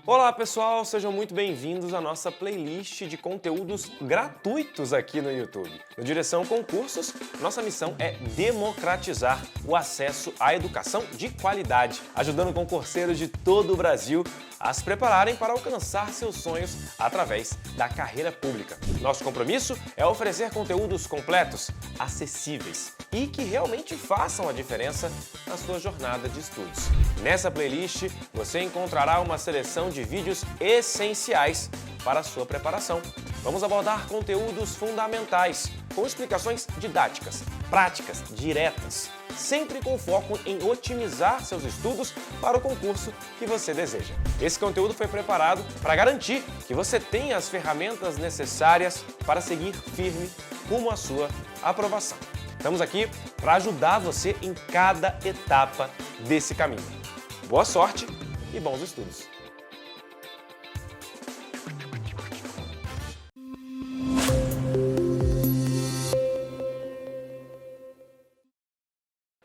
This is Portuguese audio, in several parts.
Olá pessoal, sejam muito bem-vindos à nossa playlist de conteúdos gratuitos aqui no YouTube. No Direção Concursos, nossa missão é democratizar o acesso à educação de qualidade, ajudando concurseiros de todo o Brasil a se prepararem para alcançar seus sonhos através da carreira pública. Nosso compromisso é oferecer conteúdos completos, acessíveis e que realmente façam a diferença na sua jornada de estudos. Nessa playlist, você encontrará uma seleção de vídeos essenciais para a sua preparação. Vamos abordar conteúdos fundamentais, com explicações didáticas, práticas, diretas, sempre com foco em otimizar seus estudos para o concurso que você deseja. Esse conteúdo foi preparado para garantir que você tenha as ferramentas necessárias para seguir firme rumo à sua aprovação. Estamos aqui para ajudar você em cada etapa desse caminho. Boa sorte e bons estudos!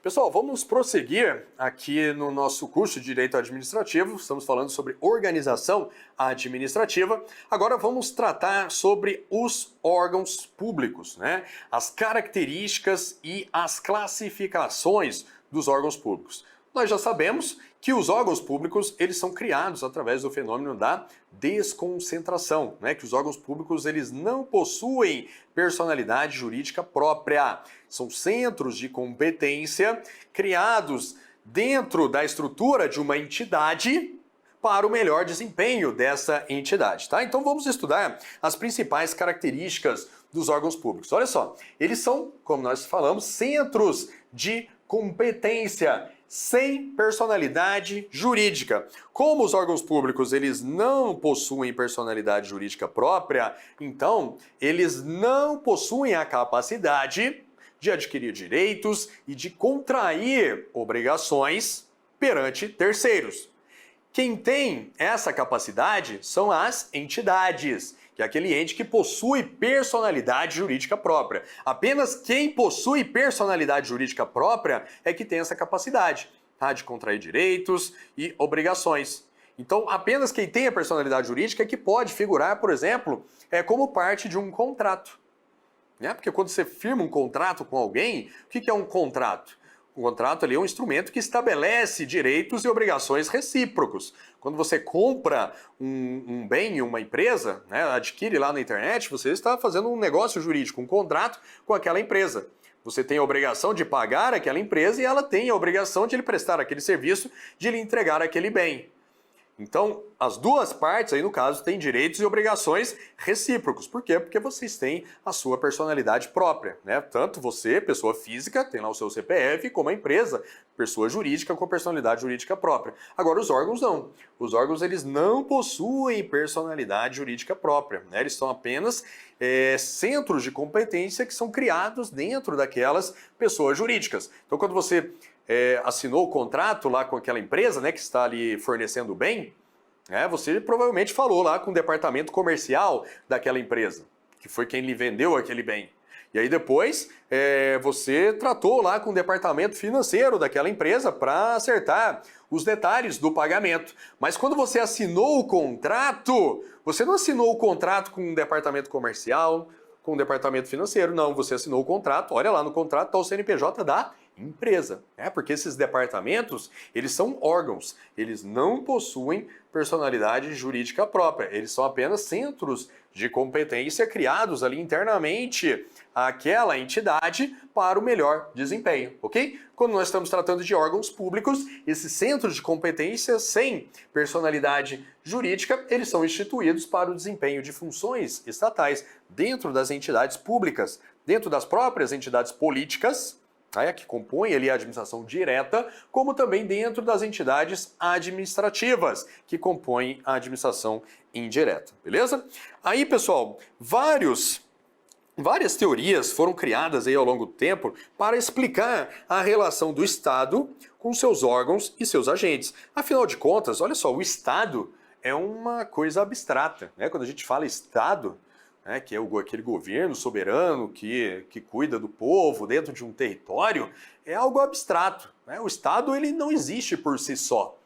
Pessoal, vamos prosseguir aqui no nosso curso de Direito Administrativo. Estamos falando sobre organização administrativa. Agora vamos tratar sobre os órgãos públicos, né? As características e as classificações dos órgãos públicos. Nós já sabemos que os órgãos públicos, eles são criados através do fenômeno da desconcentração, né? Que os órgãos públicos, eles não possuem personalidade jurídica própria. São centros de competência criados dentro da estrutura de uma entidade para o melhor desempenho dessa entidade, tá? Então vamos estudar as principais características dos órgãos públicos. Olha só, eles são, como nós falamos, centros de competência sem personalidade jurídica. Como os órgãos públicos eles não possuem personalidade jurídica própria, então eles não possuem a capacidade de adquirir direitos e de contrair obrigações perante terceiros. Quem tem essa capacidade são as entidades, que é aquele ente que possui personalidade jurídica própria. Apenas quem possui personalidade jurídica própria é que tem essa capacidade, tá, de contrair direitos e obrigações. Então, apenas quem tem a personalidade jurídica é que pode figurar, por exemplo, como parte de um contrato. Né? Porque quando você firma um contrato com alguém, o que é um contrato? O contrato ali é um instrumento que estabelece direitos e obrigações recíprocos. Quando você compra um bem, uma empresa, né, adquire lá na internet, você está fazendo um negócio jurídico, um contrato com aquela empresa. Você tem a obrigação de pagar aquela empresa e ela tem a obrigação de lhe prestar aquele serviço, de lhe entregar aquele bem. Então, as duas partes aí, no caso, têm direitos e obrigações recíprocos. Por quê? Porque vocês têm a sua personalidade própria, né? Tanto você, pessoa física, tem lá o seu CPF, como a empresa, pessoa jurídica com personalidade jurídica própria. Agora, os órgãos não. Os órgãos, eles não possuem personalidade jurídica própria, né? Eles são apenas centros de competência que são criados dentro daquelas pessoas jurídicas. Então, quando você assinou o contrato lá com aquela empresa, né, que está ali fornecendo o bem, você provavelmente falou lá com o departamento comercial daquela empresa, que foi quem lhe vendeu aquele bem. E aí depois você tratou lá com o departamento financeiro daquela empresa para acertar os detalhes do pagamento. Mas quando você assinou o contrato, você não assinou o contrato com o departamento comercial, com o departamento financeiro, não. Você assinou o contrato, olha lá no contrato está o CNPJ da empresa, porque esses departamentos, eles são órgãos, eles não possuem personalidade jurídica própria, eles são apenas centros de competência criados ali internamente àquela entidade para o melhor desempenho, ok? Quando nós estamos tratando de órgãos públicos, esses centros de competência sem personalidade jurídica, eles são instituídos para o desempenho de funções estatais dentro das entidades públicas, dentro das próprias entidades políticas, que compõem ali a administração direta, como também dentro das entidades administrativas, que compõem a administração indireta, beleza? Aí, pessoal, várias teorias foram criadas aí ao longo do tempo para explicar a relação do Estado com seus órgãos e seus agentes. Afinal de contas, olha só, o Estado é uma coisa abstrata, né? Quando a gente fala Estado, que é aquele governo soberano que cuida do povo dentro de um território, é algo abstrato, né? O Estado ele não existe por si só.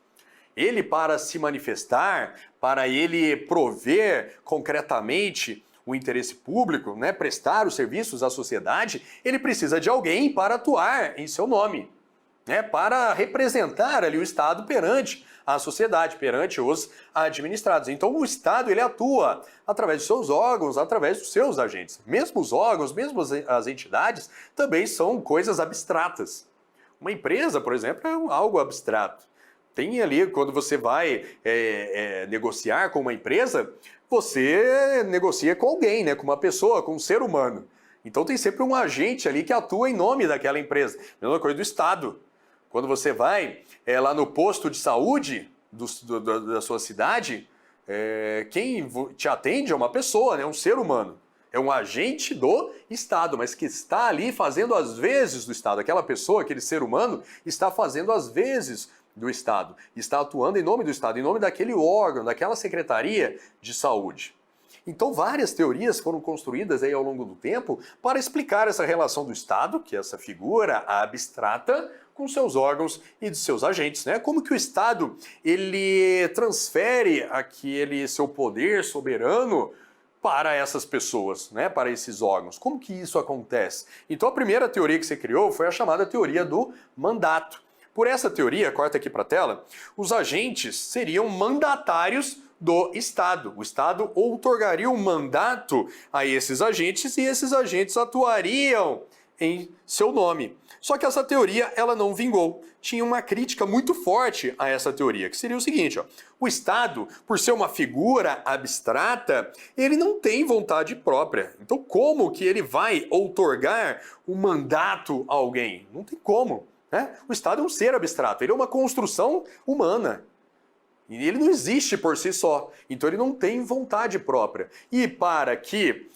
Ele, para se manifestar, para ele prover concretamente o interesse público, né, prestar os serviços à sociedade, ele precisa de alguém para atuar em seu nome, né, para representar ali o Estado perante a sociedade, perante os administrados. Então o Estado ele atua através dos seus órgãos, através dos seus agentes. Mesmo os órgãos, mesmo as entidades, também são coisas abstratas. Uma empresa, por exemplo, é algo abstrato. Tem ali, quando você vai negociar com uma empresa, você negocia com alguém, né? Com uma pessoa, com um ser humano. Então tem sempre um agente ali que atua em nome daquela empresa. Mesma coisa do Estado. Quando você vai lá no posto de saúde da sua cidade, quem te atende é uma pessoa, né? Um ser humano. É um agente do Estado, mas que está ali fazendo as vezes do Estado. Aquela pessoa, aquele ser humano, está fazendo as vezes do Estado. Está atuando em nome do Estado, em nome daquele órgão, daquela Secretaria de Saúde. Então, várias teorias foram construídas aí ao longo do tempo para explicar essa relação do Estado, que é essa figura abstrata, com seus órgãos e de seus agentes, né? Como que o Estado ele transfere aquele seu poder soberano para essas pessoas, né? Para esses órgãos. Como que isso acontece? Então, a primeira teoria que você criou foi a chamada teoria do mandato. Por essa teoria, corta aqui para a tela, os agentes seriam mandatários do Estado. O Estado outorgaria um mandato a esses agentes e esses agentes atuariam em seu nome. Só que essa teoria ela não vingou. Tinha uma crítica muito forte a essa teoria, que seria o seguinte, ó, o Estado, por ser uma figura abstrata, ele não tem vontade própria. Então como que ele vai outorgar um mandato a alguém? Não tem como. Né? O Estado é um ser abstrato, ele é uma construção humana. E ele não existe por si só. Então ele não tem vontade própria. E para que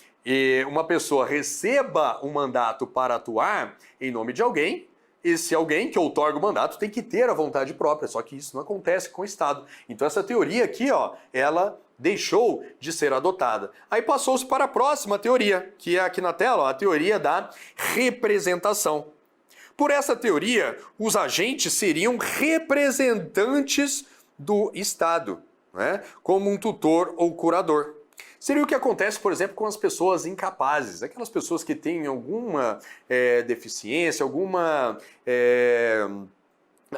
uma pessoa receba um mandato para atuar em nome de alguém, esse alguém que outorga o mandato tem que ter a vontade própria, só que isso não acontece com o Estado. Então essa teoria aqui, ó, ela deixou de ser adotada. Aí passou-se para a próxima teoria, que é aqui na tela, ó, a teoria da representação. Por essa teoria, os agentes seriam representantes do Estado, né, como um tutor ou curador. Seria o que acontece, por exemplo, com as pessoas incapazes, aquelas pessoas que têm alguma deficiência,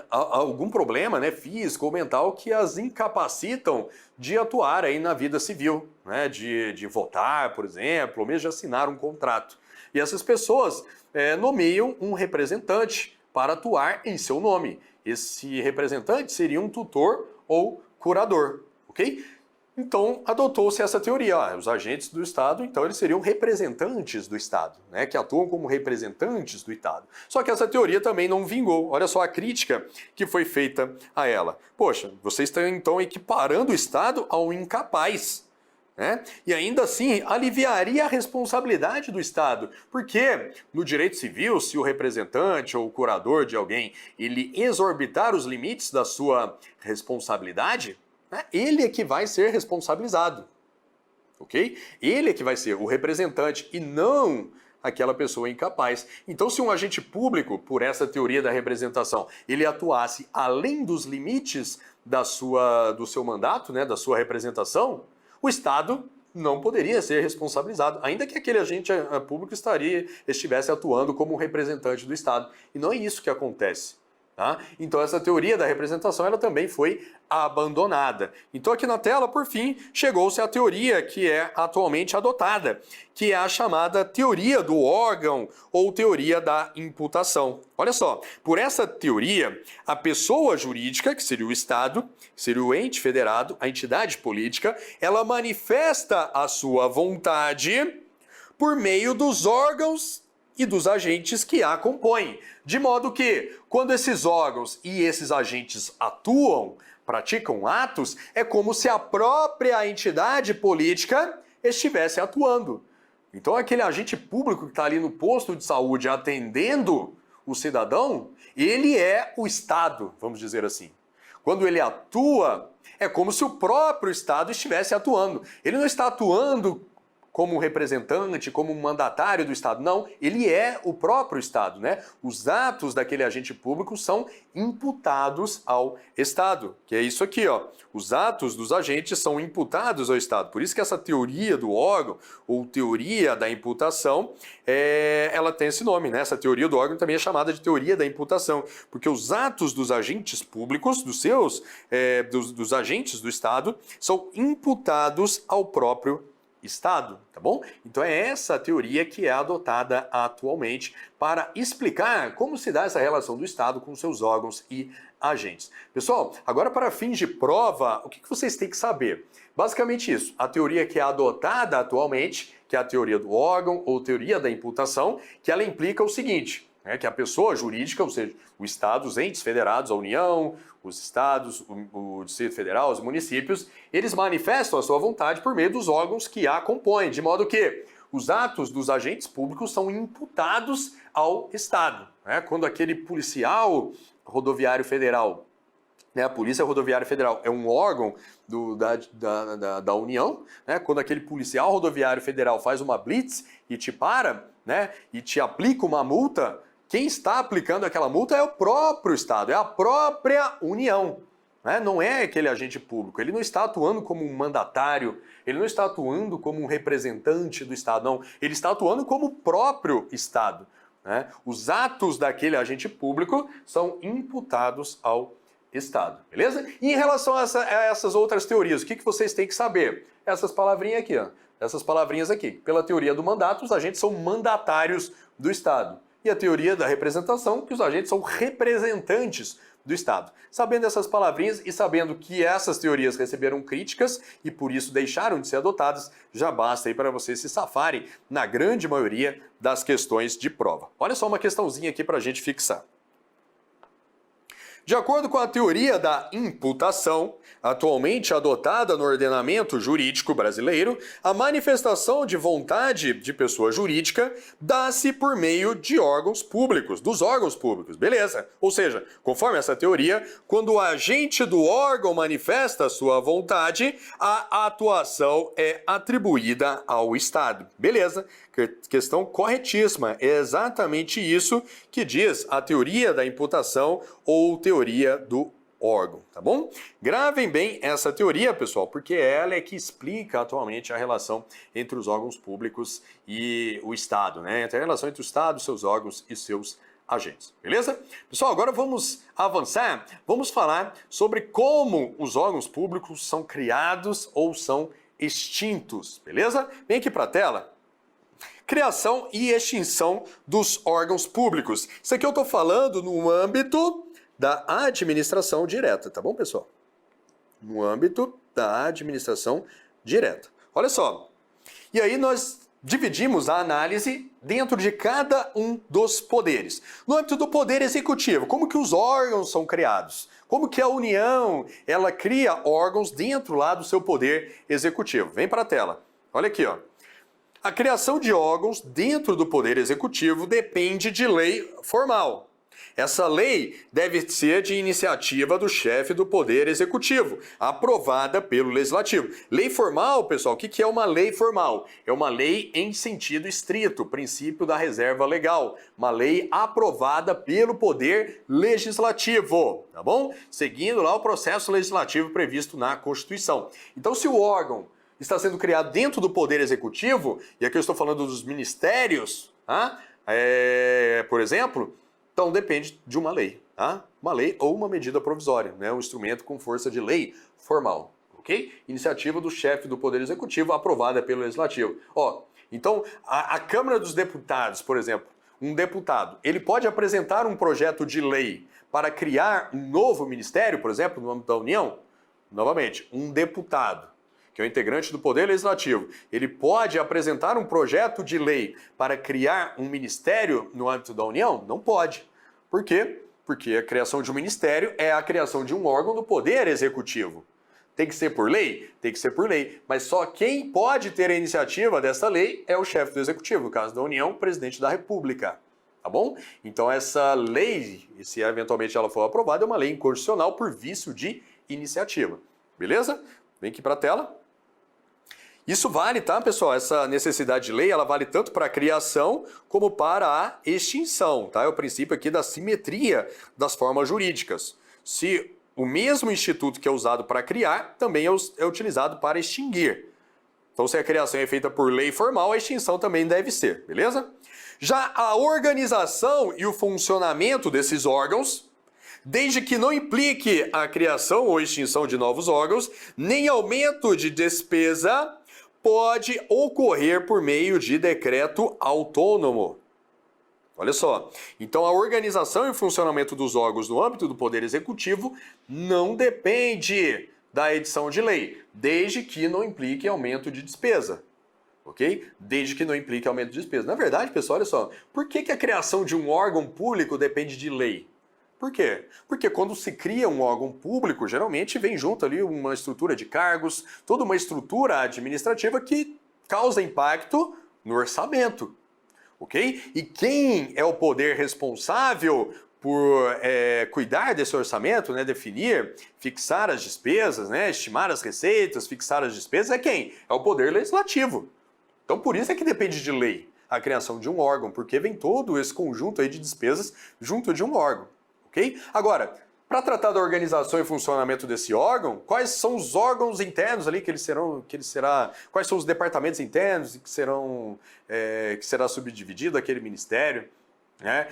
algum problema, né, físico ou mental que as incapacitam de atuar aí na vida civil, né, de votar, por exemplo, ou mesmo de assinar um contrato. E essas pessoas nomeiam um representante para atuar em seu nome. Esse representante seria um tutor ou curador, ok? Então, adotou-se essa teoria. Os agentes do Estado, então, eles seriam representantes do Estado, né, que atuam como representantes do Estado. Só que essa teoria também não vingou. Olha só a crítica que foi feita a ela. Poxa, vocês estão, então, equiparando o Estado ao incapaz. Né? E ainda assim, aliviaria a responsabilidade do Estado. Porque no direito civil, se o representante ou o curador de alguém ele exorbitar os limites da sua responsabilidade, né, ele é que vai ser responsabilizado. Ok? Ele é que vai ser o representante e não aquela pessoa incapaz. Então, se um agente público, por essa teoria da representação, ele atuasse além dos limites do seu mandato, né, da sua representação, o Estado não poderia ser responsabilizado, ainda que aquele agente público estivesse atuando como um representante do Estado. E não é isso que acontece. Tá? Então essa teoria da representação ela também foi abandonada. Então aqui na tela, por fim, chegou-se à teoria que é atualmente adotada, que é a chamada teoria do órgão ou teoria da imputação. Olha só, por essa teoria, a pessoa jurídica, que seria o Estado, que seria o ente federado, a entidade política, ela manifesta a sua vontade por meio dos órgãos e dos agentes que a compõem. De modo que, quando esses órgãos e esses agentes atuam, praticam atos, é como se a própria entidade política estivesse atuando. Então, aquele agente público que está ali no posto de saúde atendendo o cidadão, ele é o Estado, vamos dizer assim. Quando ele atua, é como se o próprio Estado estivesse atuando. Ele não está atuando como um representante, como um mandatário do Estado. Não, ele é o próprio Estado, né? Os atos daquele agente público são imputados ao Estado, que é isso aqui, ó. Os atos dos agentes são imputados ao Estado. Por isso que essa teoria do órgão, ou teoria da imputação, ela tem esse nome, né? Essa teoria do órgão também é chamada de teoria da imputação, porque os atos dos agentes públicos, dos agentes do Estado, são imputados ao próprio Estado, tá bom? Então é essa teoria que é adotada atualmente para explicar como se dá essa relação do Estado com seus órgãos e agentes. Pessoal, agora para fins de prova, o que vocês têm que saber? Basicamente isso, a teoria que é adotada atualmente, que é a teoria do órgão ou teoria da imputação, que ela implica o seguinte, que a pessoa jurídica, ou seja, o Estado, os entes federados, a União, os estados, o Distrito Federal, os municípios, eles manifestam a sua vontade por meio dos órgãos que a compõem, de modo que os atos dos agentes públicos são imputados ao Estado. Quando aquele policial rodoviário federal, a Polícia Rodoviária Federal é um órgão da União, quando aquele policial rodoviário federal faz uma blitz e te para, e te aplica uma multa, quem está aplicando aquela multa é o próprio Estado, é a própria União. Não é aquele agente público, ele não está atuando como um mandatário, ele não está atuando como um representante do Estado, não. Ele está atuando como o próprio Estado. Os atos daquele agente público são imputados ao Estado, beleza? E em relação a essas outras teorias, o que vocês têm que saber? Essas palavrinhas aqui, ó. Essas palavrinhas aqui. Pela teoria do mandato, os agentes são mandatários do Estado. E a teoria da representação, que os agentes são representantes do Estado. Sabendo essas palavrinhas e sabendo que essas teorias receberam críticas e por isso deixaram de ser adotadas, já basta aí para vocês se safarem na grande maioria das questões de prova. Olha só uma questãozinha aqui para a gente fixar. De acordo com a teoria da imputação, atualmente adotada no ordenamento jurídico brasileiro, a manifestação de vontade de pessoa jurídica dá-se por meio de órgãos públicos, dos órgãos públicos, beleza? Ou seja, conforme essa teoria, quando o agente do órgão manifesta a sua vontade, a atuação é atribuída ao Estado, beleza? Questão corretíssima, é exatamente isso que diz a teoria da imputação ou teoria do órgão, tá bom? Gravem bem essa teoria, pessoal, porque ela é que explica atualmente a relação entre os órgãos públicos e o Estado, a relação entre o Estado, seus órgãos e seus agentes, beleza? Pessoal, agora vamos avançar, vamos falar sobre como os órgãos públicos são criados ou são extintos, beleza? Vem aqui para a tela. Criação e extinção dos órgãos públicos. Isso aqui eu estou falando no âmbito da administração direta, tá bom, pessoal? No âmbito da administração direta. Olha só. E aí nós dividimos a análise dentro de cada um dos poderes. No âmbito do poder executivo, como que os órgãos são criados? Como que a União, ela cria órgãos dentro lá do seu poder executivo? Vem para a tela. Olha aqui, ó. A criação de órgãos dentro do Poder Executivo depende de lei formal. Essa lei deve ser de iniciativa do chefe do Poder Executivo, aprovada pelo Legislativo. Lei formal, pessoal, o que é uma lei formal? É uma lei em sentido estrito, princípio da reserva legal. Uma lei aprovada pelo Poder Legislativo, tá bom? Seguindo lá o processo legislativo previsto na Constituição. Então, se o órgão está sendo criado dentro do Poder Executivo, e aqui eu estou falando dos ministérios, por exemplo, então depende de uma lei, tá? Uma lei ou uma medida provisória, um instrumento com força de lei formal, ok? Iniciativa do chefe do Poder Executivo aprovada pelo Legislativo. Então a Câmara dos Deputados, por exemplo, um deputado, ele pode apresentar um projeto de lei para criar um novo ministério, por exemplo, no âmbito da União? Novamente, um deputado, que é o integrante do Poder Legislativo, ele pode apresentar um projeto de lei para criar um ministério no âmbito da União? Não pode. Por quê? Porque a criação de um ministério é a criação de um órgão do Poder Executivo. Tem que ser por lei? Tem que ser por lei. Mas só quem pode ter a iniciativa dessa lei é o chefe do Executivo, no caso da União, o presidente da República. Tá bom? Então essa lei, se eventualmente ela for aprovada, é uma lei inconstitucional por vício de iniciativa. Beleza? Vem aqui para a tela. Isso vale, tá, pessoal? Essa necessidade de lei, ela vale tanto para a criação como para a extinção, tá? É o princípio aqui da simetria das formas jurídicas. Se o mesmo instituto que é usado para criar, também é utilizado para extinguir. Então, se a criação é feita por lei formal, a extinção também deve ser, beleza? Já a organização e o funcionamento desses órgãos, desde que não implique a criação ou extinção de novos órgãos, nem aumento de despesa, pode ocorrer por meio de decreto autônomo. Olha só, então a organização e o funcionamento dos órgãos no âmbito do Poder Executivo não depende da edição de lei, desde que não implique aumento de despesa. Ok? Desde que não implique aumento de despesa. Na verdade, pessoal, olha só, por que a criação de um órgão público depende de lei? Por quê? Porque quando se cria um órgão público, geralmente vem junto ali uma estrutura de cargos, toda uma estrutura administrativa que causa impacto no orçamento, ok? E quem é o poder responsável por cuidar desse orçamento, né, definir, fixar as despesas, né, estimar as receitas, fixar as despesas, é quem? É o poder legislativo. Então por isso é que depende de lei a criação de um órgão, porque vem todo esse conjunto aí de despesas junto de um órgão. Ok? Agora, para tratar da organização e funcionamento desse órgão, quais são os órgãos internos ali quais são os departamentos internos que será subdividido aquele ministério, né?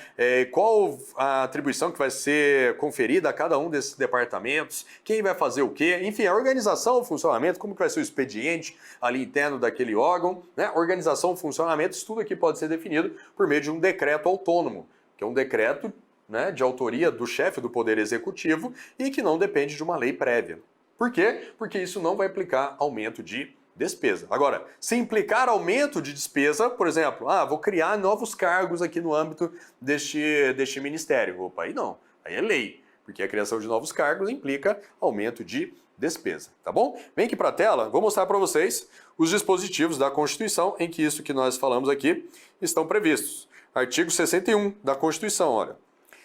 Qual a atribuição que vai ser conferida a cada um desses departamentos, quem vai fazer o quê, enfim, a organização, o funcionamento, como que vai ser o expediente ali interno daquele órgão, né? Organização, funcionamento, isso tudo aqui pode ser definido por meio de um decreto autônomo, que é um decreto, né, de autoria do chefe do Poder Executivo e que não depende de uma lei prévia. Por quê? Porque isso não vai implicar aumento de despesa. Agora, se implicar aumento de despesa, por exemplo, vou criar novos cargos aqui no âmbito deste ministério. Opa, aí não, aí é lei, porque a criação de novos cargos implica aumento de despesa, tá bom? Vem aqui para a tela, vou mostrar para vocês os dispositivos da Constituição em que isso que nós falamos aqui estão previstos. Artigo 61 da Constituição, olha.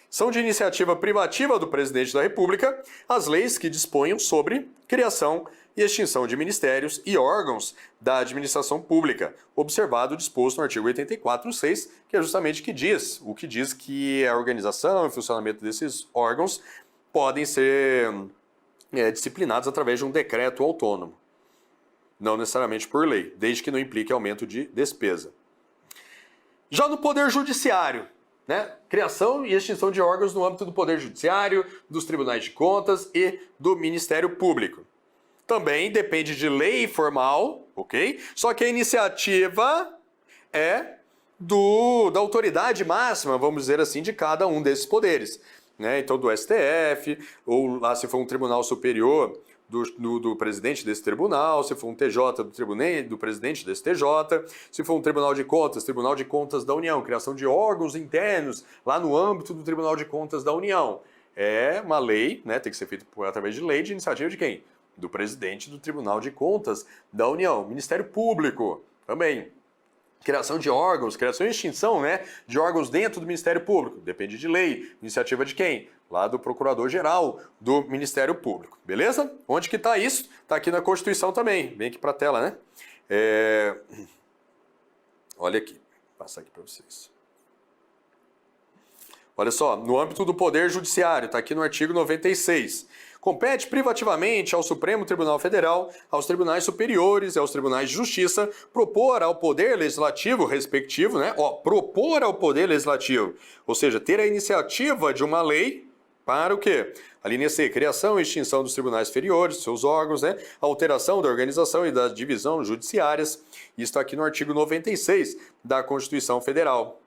São de iniciativa privativa do Presidente da República as leis que disponham sobre criação e extinção de ministérios e órgãos da administração pública, observado o disposto no artigo 84.6, que é justamente o que diz que a organização e funcionamento desses órgãos podem ser disciplinados através de um decreto autônomo, não necessariamente por lei, desde que não implique aumento de despesa. Já no Poder Judiciário, né? Criação e extinção de órgãos no âmbito do Poder Judiciário, dos Tribunais de Contas e do Ministério Público. Também depende de lei formal, ok? Só que a iniciativa é da autoridade máxima, vamos dizer assim, de cada um desses poderes, né? Então do STF, ou lá se for um tribunal superior, do presidente desse tribunal, se for um TJ do presidente desse TJ, se for um Tribunal de Contas da União, criação de órgãos internos lá no âmbito do Tribunal de Contas da União. É uma lei, né, tem que ser feita através de lei de iniciativa de quem? Do presidente do Tribunal de Contas da União. Ministério Público também. Criação de órgãos, criação e extinção, né, de órgãos dentro do Ministério Público. Depende de lei. Iniciativa de quem? Lá do Procurador-Geral do Ministério Público. Beleza? Onde que está isso? Está aqui na Constituição também. Vem aqui para a tela, né? Olha aqui. Vou passar aqui para vocês. Olha só, no âmbito do Poder Judiciário, está aqui no artigo 96. Compete privativamente ao Supremo Tribunal Federal, aos tribunais superiores e aos tribunais de justiça propor ao Poder Legislativo respectivo, né? Propor ao Poder Legislativo, ou seja, ter a iniciativa de uma lei para o quê? A linha C, criação e extinção dos tribunais inferiores, seus órgãos, né? Alteração da organização e da divisão judiciárias. Isso está aqui no artigo 96 da Constituição Federal.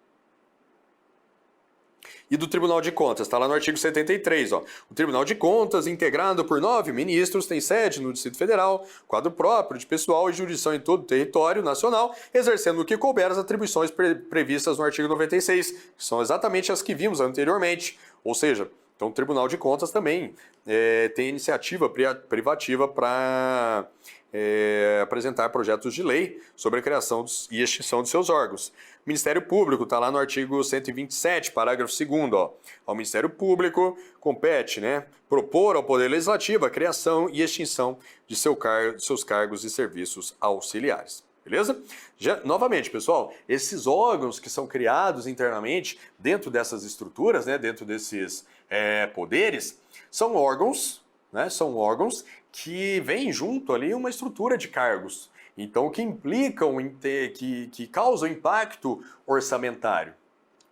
E do Tribunal de Contas, está lá no artigo 73. Ó. O Tribunal de Contas, integrado por 9 ministros, tem sede no Distrito Federal, quadro próprio de pessoal e jurisdição em todo o território nacional, exercendo o que couber as atribuições previstas no artigo 96, que são exatamente as que vimos anteriormente. Ou seja, Então, o Tribunal de Contas também tem iniciativa privativa para apresentar projetos de lei sobre a criação e extinção de seus órgãos. O Ministério Público está lá no artigo 127, parágrafo 2º, ó. Ao Ministério Público compete, propor ao Poder Legislativo a criação e extinção de seus cargos e serviços auxiliares. Beleza? Novamente, pessoal, esses órgãos que são criados internamente dentro dessas estruturas, dentro desses poderes, são órgãos que vêm junto ali uma estrutura de cargos. Então, que implicam, que causam impacto orçamentário.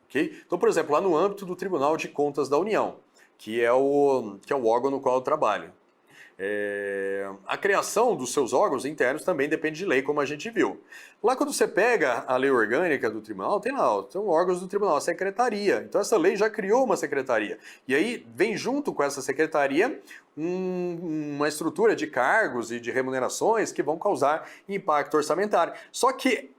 Okay? Então, por exemplo, lá no âmbito do Tribunal de Contas da União, que é o órgão no qual eu trabalho. A criação dos seus órgãos internos também depende de lei, como a gente viu. Lá quando você pega a lei orgânica do tribunal, tem órgãos do tribunal, a secretaria. Então essa lei já criou uma secretaria. E aí vem junto com essa secretaria uma estrutura de cargos e de remunerações que vão causar impacto orçamentário. Só que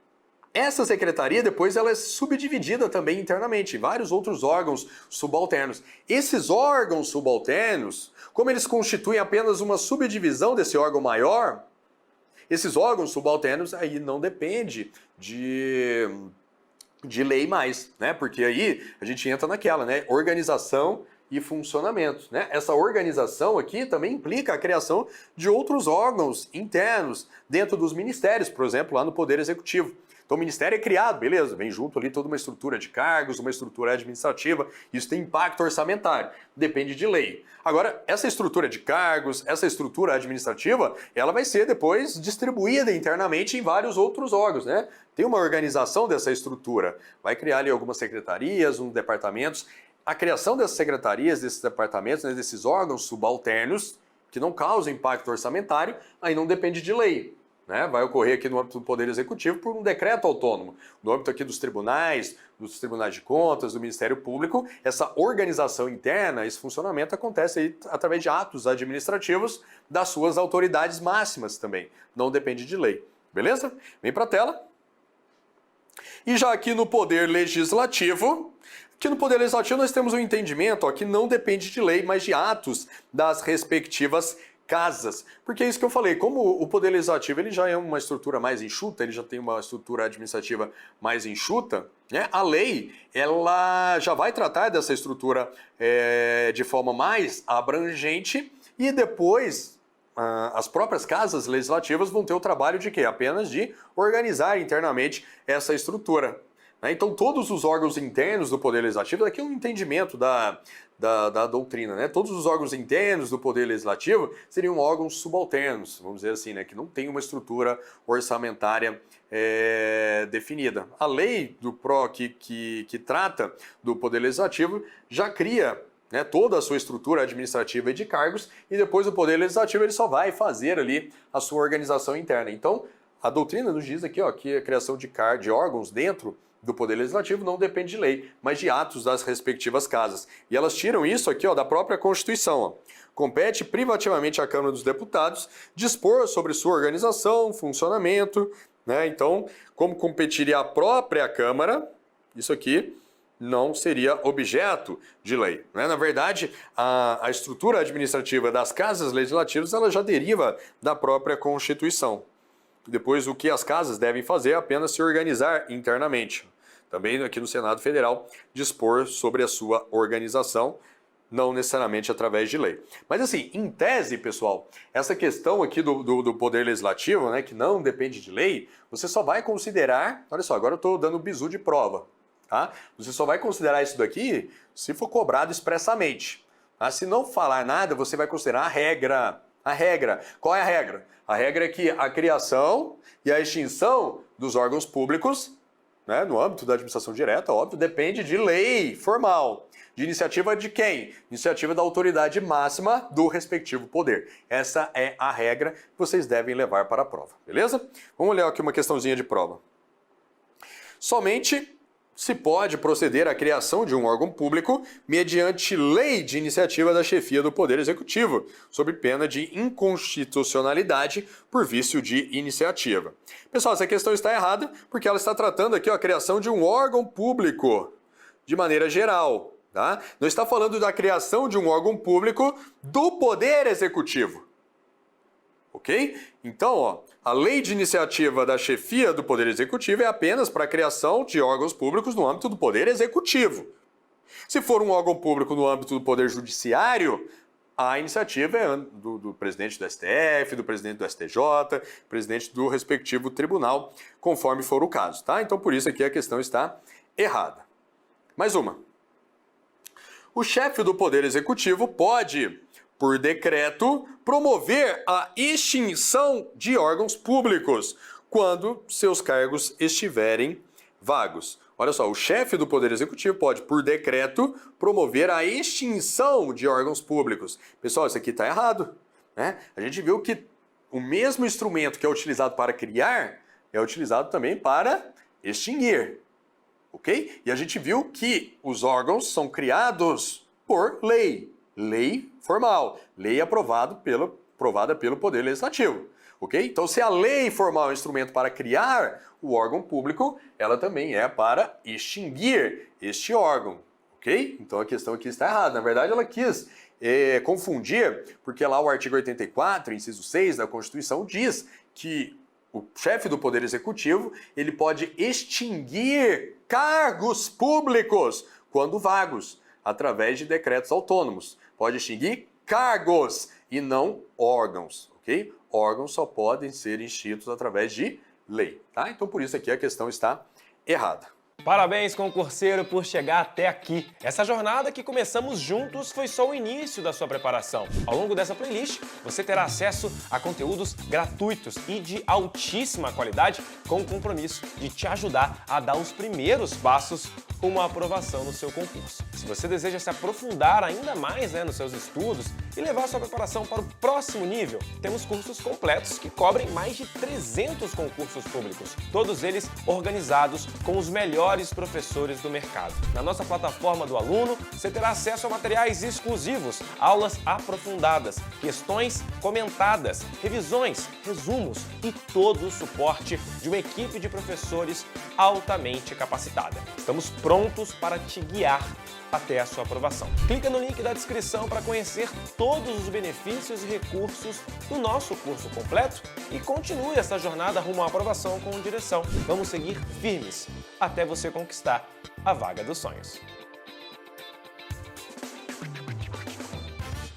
essa secretaria, depois, ela é subdividida também internamente em vários outros órgãos subalternos. Esses órgãos subalternos, como eles constituem apenas uma subdivisão desse órgão maior, esses órgãos subalternos aí não depende de lei mais, Porque aí a gente entra naquela, organização e funcionamento, Essa organização aqui também implica a criação de outros órgãos internos dentro dos ministérios, por exemplo, lá no Poder Executivo. Então o ministério é criado, beleza, vem junto ali toda uma estrutura de cargos, uma estrutura administrativa, isso tem impacto orçamentário, depende de lei. Agora, essa estrutura de cargos, essa estrutura administrativa, ela vai ser depois distribuída internamente em vários outros órgãos, Tem uma organização dessa estrutura, vai criar ali algumas secretarias, uns departamentos. A criação dessas secretarias, desses departamentos, desses órgãos subalternos, que não causam impacto orçamentário, aí não depende de lei. Vai ocorrer aqui no âmbito do Poder Executivo por um decreto autônomo. No âmbito aqui dos tribunais de contas, do Ministério Público, essa organização interna, esse funcionamento acontece aí através de atos administrativos das suas autoridades máximas também. Não depende de lei. Beleza? Vem para a tela. E já aqui no Poder Legislativo, nós temos um entendimento que não depende de lei, mas de atos das respectivas casas. Porque é isso que eu falei, como o Poder Legislativo ele já é uma estrutura mais enxuta, ele já tem uma estrutura administrativa mais enxuta, a lei ela já vai tratar dessa estrutura de forma mais abrangente e depois as próprias casas legislativas vão ter o trabalho de quê? Apenas de organizar internamente essa estrutura. Então todos os órgãos internos do Poder Legislativo, aqui é um entendimento da doutrina, Todos os órgãos internos do Poder Legislativo seriam órgãos subalternos, vamos dizer assim, que não tem uma estrutura orçamentária definida. A lei do PRO que trata do Poder Legislativo já cria toda a sua estrutura administrativa e de cargos e depois o Poder Legislativo ele só vai fazer ali a sua organização interna. Então, a doutrina nos diz aqui que a criação de órgãos dentro do Poder Legislativo não depende de lei, mas de atos das respectivas casas. E elas tiram isso aqui da própria Constituição. Compete privativamente à Câmara dos Deputados dispor sobre sua organização, funcionamento, Então, como competiria à própria Câmara, isso aqui não seria objeto de lei. Na verdade, a estrutura administrativa das casas legislativas ela já deriva da própria Constituição. Depois, o que as casas devem fazer é apenas se organizar internamente. Também aqui no Senado Federal, dispor sobre a sua organização, não necessariamente através de lei. Mas assim, em tese, pessoal, essa questão aqui do Poder Legislativo, que não depende de lei, você só vai considerar, olha só, agora eu estou dando bizu de prova, tá? Você só vai considerar isso daqui se for cobrado expressamente. Se não falar nada, você vai considerar a regra. A regra. Qual é a regra? A regra é que a criação e a extinção dos órgãos públicos, no âmbito da administração direta, óbvio, depende de lei formal. De iniciativa de quem? Iniciativa da autoridade máxima do respectivo poder. Essa é a regra que vocês devem levar para a prova, beleza? Vamos olhar aqui uma questãozinha de prova. Somente se pode proceder à criação de um órgão público mediante lei de iniciativa da chefia do Poder Executivo, sob pena de inconstitucionalidade por vício de iniciativa. Pessoal, essa questão está errada porque ela está tratando aqui a criação de um órgão público de maneira geral. tá? Não está falando da criação de um órgão público do Poder Executivo. Ok? Então, ó, a lei de iniciativa da chefia do Poder Executivo é apenas para a criação de órgãos públicos no âmbito do Poder Executivo. Se for um órgão público no âmbito do Poder Judiciário, a iniciativa é do presidente do STF, do presidente do STJ, presidente do respectivo tribunal, conforme for o caso, tá? Então, por isso aqui a questão está errada. Mais uma. O chefe do Poder Executivo pode, por decreto, promover a extinção de órgãos públicos quando seus cargos estiverem vagos. Olha só, o chefe do Poder Executivo pode, por decreto, promover a extinção de órgãos públicos. Pessoal, isso aqui está errado, né? A gente viu que o mesmo instrumento que é utilizado para criar é utilizado também para extinguir, ok? E a gente viu que os órgãos são criados por lei, lei formal, lei aprovada pelo Poder Legislativo. Ok? Então, se a lei formal é um instrumento para criar o órgão público, ela também é para extinguir este órgão. Ok? Então, a questão aqui está errada. Na verdade, ela quis confundir, porque lá o artigo 84, inciso 6 da Constituição, diz que o chefe do Poder Executivo ele pode extinguir cargos públicos quando vagos, através de decretos autônomos. Pode extinguir cargos e não órgãos. Ok? Órgãos só podem ser extintos através de lei, tá? Então, por isso aqui a questão está errada. Parabéns, concurseiro, por chegar até aqui. Essa jornada que começamos juntos foi só o início da sua preparação. Ao longo dessa playlist, você terá acesso a conteúdos gratuitos e de altíssima qualidade, com o compromisso de te ajudar a dar os primeiros passos rumo à aprovação no seu concurso. Se você deseja se aprofundar ainda mais nos seus estudos e levar a sua preparação para o próximo nível, temos cursos completos que cobrem mais de 300 concursos públicos, todos eles organizados com os melhores professores do mercado. Na nossa plataforma do aluno, você terá acesso a materiais exclusivos, aulas aprofundadas, questões comentadas, revisões, resumos e todo o suporte de uma equipe de professores altamente capacitada. Estamos prontos para te guiar até a sua aprovação. Clica no link da descrição para conhecer todos os benefícios e recursos do nosso curso completo e continue essa jornada rumo à aprovação com direção. Vamos seguir firmes até você conquistar a vaga dos sonhos.